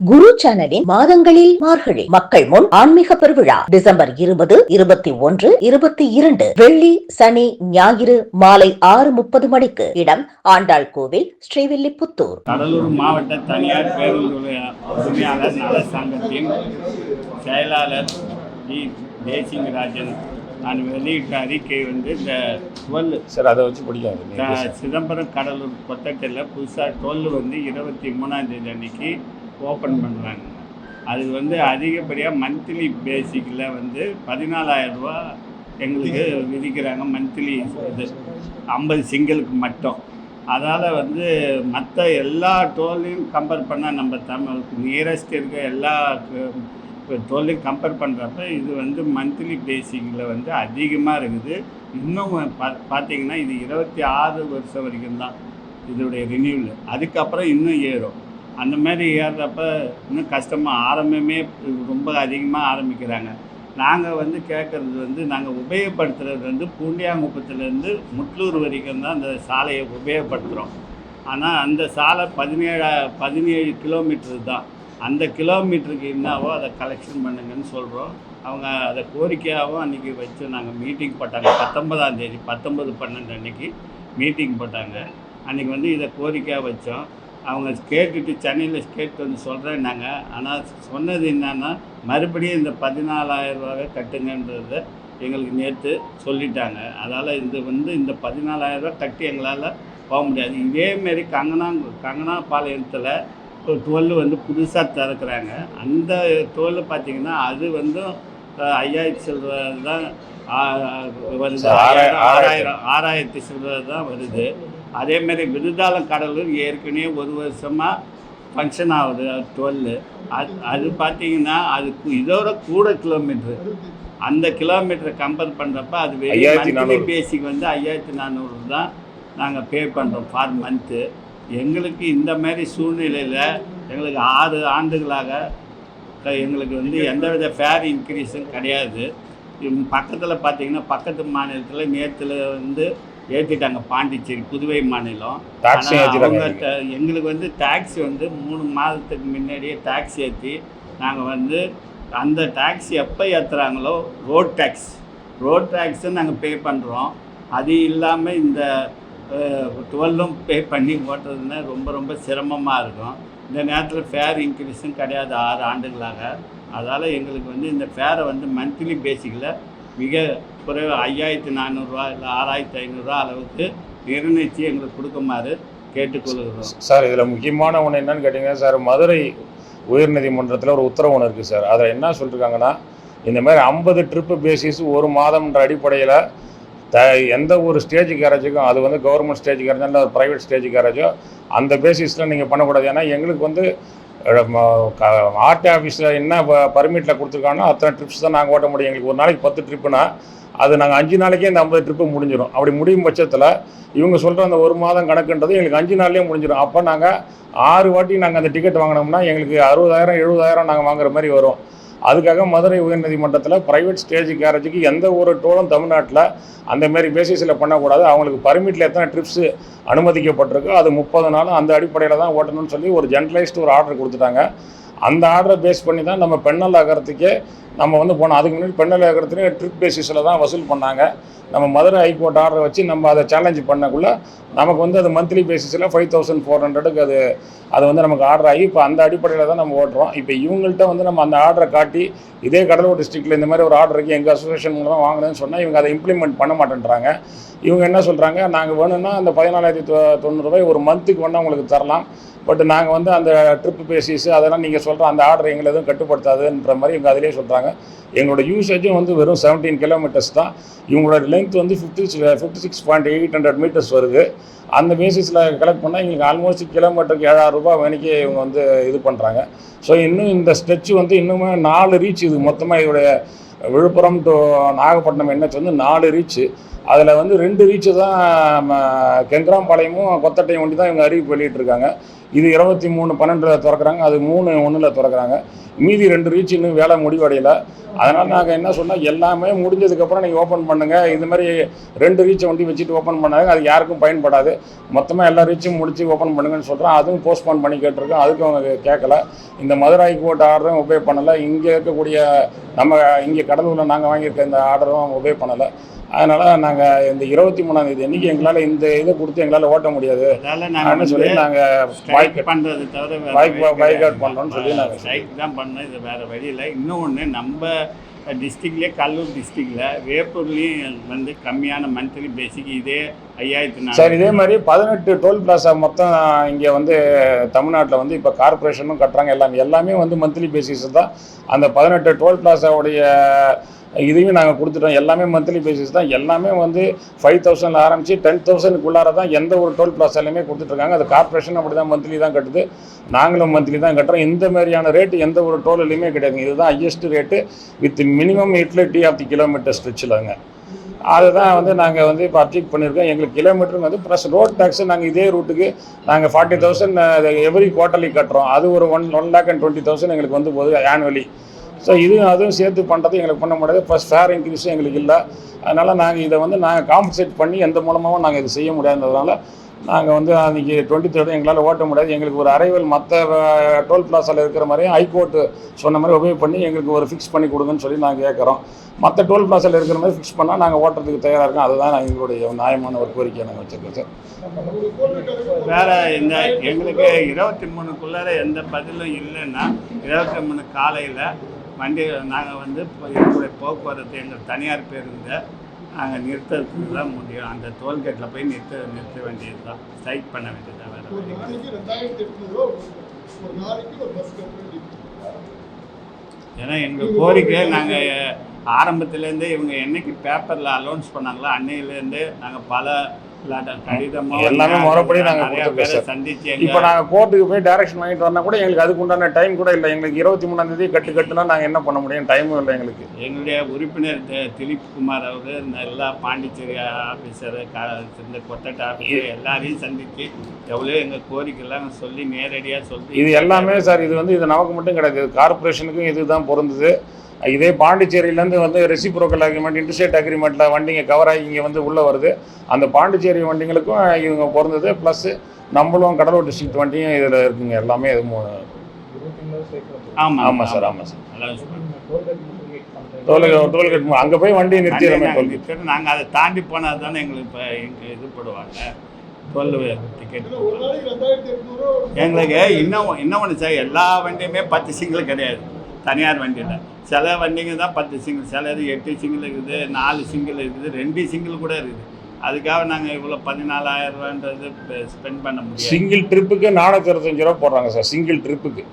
குரு சேனலின் மாதங்களில் மார்கழி மக்கள் முன் ஆன்மீக பெருவிழா டிசம்பர் 20, 21, 22 வெள்ளி, சனி, ஞாயிறு மாலை 6:30 மணிக்கு. இடம் ஆண்டாள் கோவில், ஸ்ரீவில்லிபுத்தூர். கடலூர் மாவட்ட தனியார் பேருந்து உரிமையாளர் நல சங்கத்தின் செயலாளர் ஜி தேசிங்கராஜன் நான் வெளியிட்ட அறிக்கை வந்து இந்த 12 சார் அதை வச்சு பிடிக்காது. சிதம்பரம் கடலூர் கொத்தட்டில் புதுசாக 12 வந்து 23ஆம் தேதி அன்னைக்கு ஓப்பன் பண்ணுறாங்க. அது வந்து அதிகப்படியாக மந்த்லி பேசிக்கில் வந்து 14,000 ரூபா எங்களுக்கு விதிக்கிறாங்க. மந்த்லி இது 50 சிங்கிளுக்கு மட்டும். அதால் வந்து மற்ற எல்லா டோல்லையும் கம்பேர் பண்ணால் நம்ம தமிழுக்கு நியரஸ்ட் இருக்க எல்லா டோல்லையும் கம்பேர் பண்ணுறப்ப இது வந்து மந்த்லி பேசிக்கில் வந்து அதிகமாக இருக்குது. இன்னும் பார்த்தீங்கன்னா இது 26 வருஷம் வரைக்கும் தான் இதோடைய ரினியூவல். அதுக்கப்புறம் இன்னும் ஏறும். அந்த மாதிரி ஏறுறப்ப இன்னும் கஷ்டமாக ஆரம்பமே ரொம்ப அதிகமாக ஆரம்பிக்கிறாங்க. நாங்கள் வந்து கேட்குறது வந்து நாங்கள் உபயோகப்படுத்துகிறது வந்து பூண்டியாங்குப்பத்துலேருந்து முட்லூர் வரைக்கும் தான் அந்த சாலையை உபயோகப்படுத்துகிறோம். ஆனால் அந்த சாலை 17 கிலோமீட்டர் தான். அந்த கிலோமீட்டருக்கு என்னவோ அதை கலெக்ஷன் பண்ணுங்கன்னு சொல்கிறோம். அவங்க அதை கோரிக்கையாகவும் அன்றைக்கி வச்சு நாங்கள் மீட்டிங் போட்டாங்க. 19ஆம் தேதி 19/12 அன்றைக்கி மீட்டிங் போட்டாங்க. அன்றைக்கி வந்து இதை கோரிக்கையாக வச்சோம். அவங்க கேட்டுட்டு சென்னையில் கேட்டு வந்து சொல்கிறேன்னாங்க. ஆனால் சொன்னது என்னன்னா மறுபடியும் இந்த 14,000 ரூபாவை கட்டுங்கன்றதை எங்களுக்கு நேற்று சொல்லிட்டாங்க. அதால் இது வந்து இந்த 14,000 ரூபா கட்டி எங்களால் போக முடியாது. இதேமாரி கங்கனாபாளையத்தில் 12 வந்து புதுசாக திறக்கிறாங்க. அந்த 12 பார்த்திங்கன்னா அது வந்து 5,000 சில்லரை தான் வருது. 6,000 சில்லரை தான் வருது. அதேமாரி விருதாலம் கடலூர் ஏற்கனவே 1 வருஷமாக ஃபங்க்ஷன் ஆகுது 12. அது பார்த்திங்கன்னா அதுக்கு இதோட கூட கிலோமீட்ரு. அந்த கிலோமீட்டரை கம்பேர் பண்ணுறப்ப அது மந்த்லி பேசிக் வந்து 5,400 தான் நாங்கள் பே பண்ணுறோம் ஃபார் மந்த்து. எங்களுக்கு இந்த மாதிரி சூழ்நிலையில் எங்களுக்கு 6 ஆண்டுகளாக எங்களுக்கு வந்து எந்தவித ஃபேர் இன்க்ரீஸும் கிடையாது. பக்கத்தில் பார்த்திங்கன்னா பக்கத்து மாநிலத்தில் நேற்றுல வந்து ஏற்றிட்டாங்க. பாண்டிச்சேரி, புதுவை மாநிலம். அவங்க எங்களுக்கு வந்து டாக்ஸி வந்து 3 மாதத்துக்கு முன்னாடியே டாக்ஸி ஏற்றி நாங்கள் வந்து அந்த டாக்ஸி எப்போ ஏற்றுறாங்களோ ரோட் டேக்ஸும் நாங்கள் பே பண்ணுறோம். அது இல்லாமல் இந்த 12 பே பண்ணி ஓட்டுறதுன்னா ரொம்ப சிரமமாக இருக்கும். இந்த நேரத்தில் ஃபேர் இன்க்ரீஸும் கிடையாது 6 ஆண்டுகளாக. அதால் எங்களுக்கு வந்து இந்த ஃபேரை வந்து மந்த்லி பேசிக்கில் மிக குறைவு 5,400 ரூபா இல்லை 6,500 ரூபா அளவுக்கு நிர்ணயித்து எங்களுக்கு கொடுக்குமாறு கேட்டுக்கொள்கிறோம். சார் இதில் முக்கியமான ஒன்று என்னன்னு கேட்டிங்கன்னா சார், மதுரை உயர்நீதிமன்றத்தில் ஒரு உத்தரவு ஒன்று இருக்குது சார். அதில் என்ன சொல்லியிருக்காங்கன்னா, இந்த மாதிரி 50 ட்ரிப்பு பேசிஸ் 1 மாதம்ன்ற அடிப்படையில் எந்த ஒரு ஸ்டேஜ் கேரேஜுக்கும், அது வந்து கவர்மெண்ட் ஸ்டேஜ் கேரேஜோ இல்லை ப்ரைவேட் ஸ்டேஜ் கேரேஜோ, அந்த பேசிஸில் நீங்கள் பண்ணக்கூடாது. ஏன்னா எங்களுக்கு வந்து ஆர்டி ஆஃபீஸில் என்ன பர்மிட்டில் கொடுத்துருக்காங்கன்னா அத்தனை ட்ரிப்ஸ் தான் நாங்கள் ஓட்ட முடியும். எங்களுக்கு ஒரு நாளைக்கு 10 ட்ரிப்புனா அது நாங்கள் 5 நாளைக்கே இந்த 50 ட்ரிப்பு முடிஞ்சிடும். அப்படி முடியும் பட்சத்தில் இவங்க சொல்கிற அந்த 1 மாதம் கணக்குன்றது எங்களுக்கு 5 நாள்லேயே முடிஞ்சிடும். அப்போ நாங்கள் 6 வாட்டி நாங்கள் அந்த டிக்கெட் வாங்கினோம்னா எங்களுக்கு 60,000 70,000 நாங்கள் வாங்குற மாதிரி வரும். அதுக்காக மதுரை உயர்நீதிமன்றத்தில் ப்ரைவேட் ஸ்டேஜ் கேரேஜுக்கு எந்த ஒரு டோலும் தமிழ்நாட்டில் அந்தமாரி பேசிஸில் பண்ணக்கூடாது. அவங்களுக்கு பர்மிட்டில் எத்தனை ட்ரிப்ஸு அனுமதிக்கப்பட்டிருக்கோ அது 30 நாளும் அந்த அடிப்படையில் தான் ஓட்டணும்னு சொல்லி ஒரு ஜென்ரலைஸ்டு ஒரு ஆர்டர் கொடுத்துட்டாங்க. அந்த ஆர்டரை பேஸ் பண்ணி தான் நம்ம பெண்ணல் ஆகிறதுக்கே நம்ம வந்து போனோம். அதுக்கு முன்னாடி பெண்ணல் ஆகிறதுலேயே ட்ரிப் பேசிஸில் தான் வசூல் பண்ணாங்க. நம்ம மதுரை ஹைகோர்ட் ஆர்டரை வச்சு நம்ம அதை சேலஞ்சு பண்ணக்குள்ளே நமக்கு வந்து அது மந்த்லி பேசிஸில் 5,400க்கு அது வந்து நமக்கு ஆர்டர் ஆகி இப்போ அந்த அடிப்படையில் தான் நம்ம ஓட்டுறோம். இப்போ இவங்கள்ட்ட வந்து நம்ம அந்த ஆர்டரை காட்டி இதே கடலூர் டிஸ்ட்ரிக்டில் இந்த மாதிரி ஒரு ஆர்டருக்கு எங்கள் அசோசியேஷன் மூலமாக வாங்கினேன்னு சொன்னால் இவங்க அதை இம்ப்ளிமெண்ட் பண்ண மாட்டேன்றாங்க. இவங்க என்ன சொல்கிறாங்க, நாங்கள் வேணும்னா அந்த 14,900 ரூபாய் ஒரு மந்த்துக்கு வேணால் உங்களுக்கு தரலாம், பட் நாங்கள் வந்து அந்த ட்ரிப்பு பேசிஸு அதெல்லாம் நீங்கள் சொல்கிற அந்த ஆர்டர் எங்களை எதுவும் கட்டுப்படுத்தாதுன்ற மாதிரி இவங்க அதிலே சொல்கிறாங்க. எங்களோட யூசேஜும் வந்து வெறும் 17 கிலோமீட்டர்ஸ் தான். இவங்களோட லென்த் வந்து 56.800 மீட்டர்ஸ் வருது. அந்த பேசிஸில் கலெக்ட் பண்ணால் எங்களுக்கு ஆல்மோஸ்ட் கிலோமீட்டருக்கு 7,000 ரூபா வரைக்கும் இவங்க வந்து இது பண்ணுறாங்க. ஸோ இன்னும் இந்த ஸ்ட்ரெச் வந்து இன்னுமே 4 ரீச். இது மொத்தமாக இதோடைய விழுப்புரம் டு நாகப்பட்டினம் NH வந்து 4 ரீச்சு. அதில் வந்து 2 ரீச்சு தான் கெங்கராம்பாளையமும் கொத்தட்டையும் வண்டி தான் இவங்க அறிவிப்பு வெளியிட்டிருக்காங்க. இது 23/12 திறக்கிறாங்க, அது 3/1 திறக்கிறாங்க. மீதி 2 ரீச் இன்னும் வேலை முடிவடையலை. அதனால் நாங்கள் என்ன சொன்னால், எல்லாமே முடிஞ்சதுக்கப்புறம் நீங்கள் ஓப்பன் பண்ணுங்கள். இது மாதிரி 2 ரீச்சை வண்டி வச்சுட்டு ஓப்பன் பண்ணாங்க, அது யாருக்கும் பயன்படாது. மொத்தமாக எல்லா ரீச்சும் முடித்து ஓப்பன் பண்ணுங்கன்னு சொல்கிறோம். அதுவும் போஸ்ட்போன் பண்ணி கேட்டிருக்கோம், அதுக்கும் அவங்க கேட்கல. இந்த மதுரை ஹைகோர்ட் ஆர்டரும் ஒபே பண்ணலை. இங்கே இருக்கக்கூடிய நம்ம இங்கே கடலூரில் நாங்கள் வாங்கியிருக்க இந்த ஆர்டரும் ஒபே பண்ணலை. அதனால் நாங்கள் இந்த 23ஆம் தேதி அன்றைக்கி எங்களால் இந்த இதை கொடுத்து எங்களால் ஓட்ட முடியாது அப்படின்னு சொல்லி நாங்கள் பண்ணுறது தவிர பாய்காட் பண்ணுறோம்னு சொல்லி நாங்கள் ஸ்ட்ரைக் தான் பண்ணோம். இது வேறு வழியில். இன்னொன்று, நம்ம டிஸ்ட்ரிக்ட்லேயே கல்லூர் டிஸ்ட்ரிக்டில் வேப்பூர்லேயும் வந்து கம்மியான மந்த்லி பேசிக் இதே 5400 சார். இதே மாதிரி 18 டோல் பிளாசா மொத்தம் இங்கே வந்து தமிழ்நாட்டில் வந்து இப்போ கார்பரேஷனும் கட்டுறாங்க. எல்லாமே வந்து மந்த்லி பேசிஸ் தான். அந்த 18 டோல் பிளாசாவுடைய இதையும் நாங்கள் கொடுத்துட்டோம். எல்லாமே மந்த்லி பேசிஸ் தான். எல்லாமே வந்து 5000 ஆரம்பித்து 10,000க்குள்ளார தான் எந்த ஒரு டோல் பிளாசாலையுமே கொடுத்துட்ருக்காங்க. அது கார்பரேஷன் அப்படி தான் மந்த்லி தான் கட்டுது, நாங்களும் மந்த்லி தான் கட்டுறோம். இந்த மாதிரியான ரேட்டு எந்த ஒரு டோல்லையுமே கிடையாதுங்க. இதுதான் highest rate with minimum utility of the kilometre ஸ்ட்ரெச்சில்ங்க. அதுதான் வந்து நாங்கள் வந்து இப்போ அப்ஜெக்ட் பண்ணியிருக்கோம். எங்களுக்கு கிலோமீட்டருக்கு வந்து ப்ளஸ் ரோட் டேக்ஸு நாங்கள் இதே ரூட்டுக்கு நாங்கள் 40,000 எவ்ரி குவார்ட்டர்லி கட்டுறோம். அது ஒரு 1,20,000 எங்களுக்கு வந்து போகுது ஆனுவலி. ஸோ அதுவும் சேர்த்து பண்ணுறது எங்களுக்கு பண்ண முடியாது. ப்ளஸ் ஃபேர் இன்க்ரீஸும் எங்களுக்கு இல்லை. அதனால் நாங்கள் இதை வந்து நாங்கள் காம்பன்சேட் பண்ணி எந்த மூலமாகவும் நாங்கள் இது செய்ய முடியாததுனால நாங்கள் வந்து அன்றைக்கி 23rd எங்களால் ஓட்ட முடியாது. எங்களுக்கு ஒரு அரைவல் மற்ற டோல் பிளாஸாவில் இருக்கிற மாதிரியும் ஹைகோர்ட்டு சொன்ன மாதிரி உபயோக பண்ணி எங்களுக்கு ஒரு ஃபிக்ஸ் பண்ணி கொடுங்கன்னு சொல்லி நாங்கள் கேட்குறோம். மற்ற டோல் பிளாஸாவில் இருக்கிற மாதிரி ஃபிக்ஸ் பண்ணால் நாங்கள் ஓட்டுறதுக்கு தயாராக இருக்கோம். அதுதான் எங்களுடைய நியாயமான ஒரு கோரிக்கையை நாங்கள் வச்சுருக்கோம் சார். வேறு இந்த எங்களுக்கு 23க்குள்ளார எந்த பதிலும் இல்லைன்னா 23 காலையில் வண்டி நாங்கள் வந்து எங்களுடைய போக்குவரத்து எங்கள் தனியார் பேருந்து நாங்கள் நிறுத்துறதுக்கு தான் முடியும். அந்த டோல்கேட்டில் போய் நிறுத்த வேண்டியது தான், ஸ்ட்ரைக் பண்ண வேண்டியது தான். ஏன்னா எங்கள் கோரிக்கை நாங்கள் ஆரம்பத்துலேருந்தே இவங்க என்னைக்கு பேப்பரில் அலௌன்ஸ் பண்ணாங்களோ அன்னையிலேருந்து நாங்கள் பல எல்லாமே முறைப்படி நாங்கள் சந்திச்சு இப்போ நாங்கள் கோர்ட்டுக்கு போய் டைரக்ஷன் வாங்கிட்டு வரனா கூட எங்களுக்கு அதுக்கு உண்டான டைம் கூட இல்லை. எங்களுக்கு 23ஆம் தேதி கட்டுனா நாங்கள் என்ன பண்ண முடியும்? டைமும் இல்லை எங்களுக்கு. எங்களுடைய உறுப்பினர் திலீப் குமார் அவர் எல்லா பாண்டிச்சேரி ஆஃபீஸரு இந்த கொத்தட்ட ஆஃபீஸர் எல்லாரையும் சந்தித்து எவ்வளோ எங்கள் கோரிக்கைலாம் சொல்லி நேரடியாக சொல்லி இது எல்லாமே சார் இது வந்து இது நமக்கு மட்டும் கிடையாது, கார்பரேஷனுக்கும் இதுதான் பொருந்தது. இதே பாண்டிச்சேரியிலேருந்து வந்து ரெசிப்ரோக்கல் அக்ரிமெண்ட் இன்டர்ஸ்டேட் அக்ரிமெண்ட்டில் வண்டிங்க கவர் ஆகி இங்கே வந்து உள்ளே வருது. அந்த பாண்டிச்சேரி வண்டிங்களுக்கும் இவங்க பொருந்தது. ப்ளஸ் நம்மளும் கடலூர் டிஸ்ட்ரிக்ட் வண்டியும் இதில் இருக்குங்க. எல்லாமே இது ஆமாம் சார். டோல்கேட் அங்கே போய் வண்டியை நிறுத்தி நாங்கள் அதை தாண்டி போனால் தானே எங்களுக்கு இப்போ எங்கள் இது போடுவாங்க டிக்கெட். எங்களுக்கு இன்னொன்று சார், எல்லா வண்டியுமே 10 சிங்கிள் கிடையாது. தனியார் வண்டியில் சில வண்டிங்க தான் 10 சிங்கிள், சிலது 8 சிங்கிள் இருக்குது, 4 சிங்கிள் இருக்குது, 2 சிங்கிள் கூட இருக்குது. அதுக்காக நாங்கள் இவ்வளோ 14,000 ரூபான்றது ஸ்பெண்ட் பண்ண முடியும். சிங்கிள் ட்ரிப்புக்கு 425 ரூபா போடுறாங்க சார். சிங்கிள் ட்ரிப்புக்கு